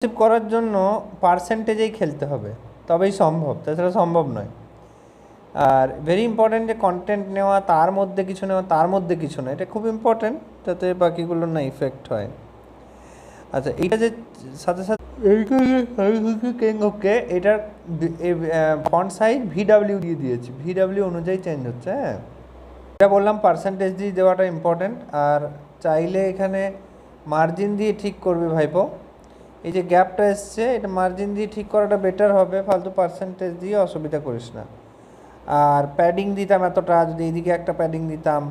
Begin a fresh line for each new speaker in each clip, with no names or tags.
করার জন্য পার্সেন্টেজেই খেলতে হবে, তবেই সম্ভব, তাছাড়া সম্ভব নয়। আর ভেরি ইম্পর্ট্যান্ট যে কন্টেন্ট নেওয়া, তার মধ্যে কিছু নেওয়া, তার মধ্যে কিছু না, এটা খুব ইম্পর্ট্যান্ট, যাতে বাকিগুলো না ইফেক্ট হয়। আচ্ছা, এইটা যে সাথে সাথে ওকে, এটার ফন্ট সাইজ VW দিয়ে দিয়েছি, VW অনুযায়ী চেঞ্জ হচ্ছে। হ্যাঁ, এটা বললাম পার্সেন্টেজ দিয়ে দেওয়াটা ইম্পর্ট্যান্ট। আর চাইলে এখানে মার্জিন দিয়ে ঠিক করবে ভাইপো, এই যে গ্যাপটা এসছে, এটা মার্জিন দিয়ে ঠিক করাটা বেটার হবে, ফালতু পার্সেন্টেজ দিয়ে অসুবিধা করিস না। আর প্যাডিং দিতাম এতটা, যদি এইদিকে একটা প্যাডিং দিতাম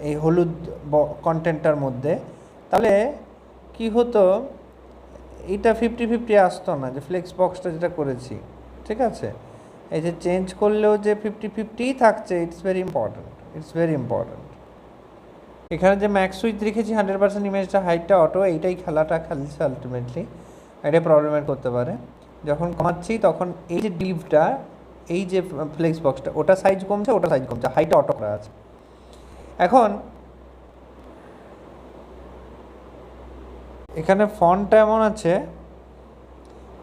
এই হলুদ কন্টেন্টটার মধ্যে, তাহলে কি হতো, এটা 50-50 আসতো না, যে ফ্লেক্স বক্সটা যেটা করেছি। ঠিক আছে, এই যে চেঞ্জ করলেও যে 50-50 থাকছে, it's very important, it's very important. এখানে যে ম্যাক্স সুইচ রেখেছি 100% ইমেজটা হাইটটা অটো, এইটাই খেলাটা খেলছে আলটিমেটলি, এটাই প্রবলেমেট করতে পারে। যখন কমাচ্ছি তখন এই যে ডিভটা, এই যে ফ্লেক্স বক্সটা, ওটা সাইজ কমছে, ওটা সাইজ কমছে, হাইটটা অটো করা আছে। এখন এখানে ফন্টটা এমন আছে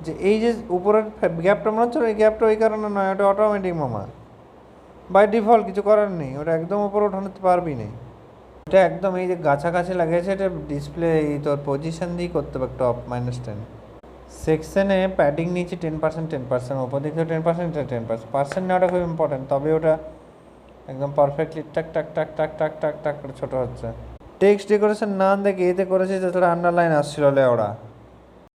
যে এই যে উপরের গ্যাপটা মনে হচ্ছে, এই গ্যাপটা ওই কারণে নয়, ওটা অটোমেটিক মামা, বাই ডিফল্ট, কিছু করার নেই, ওটা একদম উপরে ওঠাতে পারবি না। এটা একদম এই যে কাছাকাছি লাগিয়েছে, এটা ডিসপ্লে এই তোর পজিশন দিয়ে করতে হবে, টপ -10 সেকশনে প্যাডিং নিয়েছি 10%, ওপর দিকে 10%, 10% নেওয়াটা খুব ইম্পর্টেন্ট, তবে ওটা একদম পারফেক্টলি টাক টাক টাক টাক টাক টাক টাক করে ছোটো হচ্ছে। টেক্সট ডেকোরেশন না দেখে এতে করেছে, তাছাড়া আন্ডারলাইন আসছিল ওরা।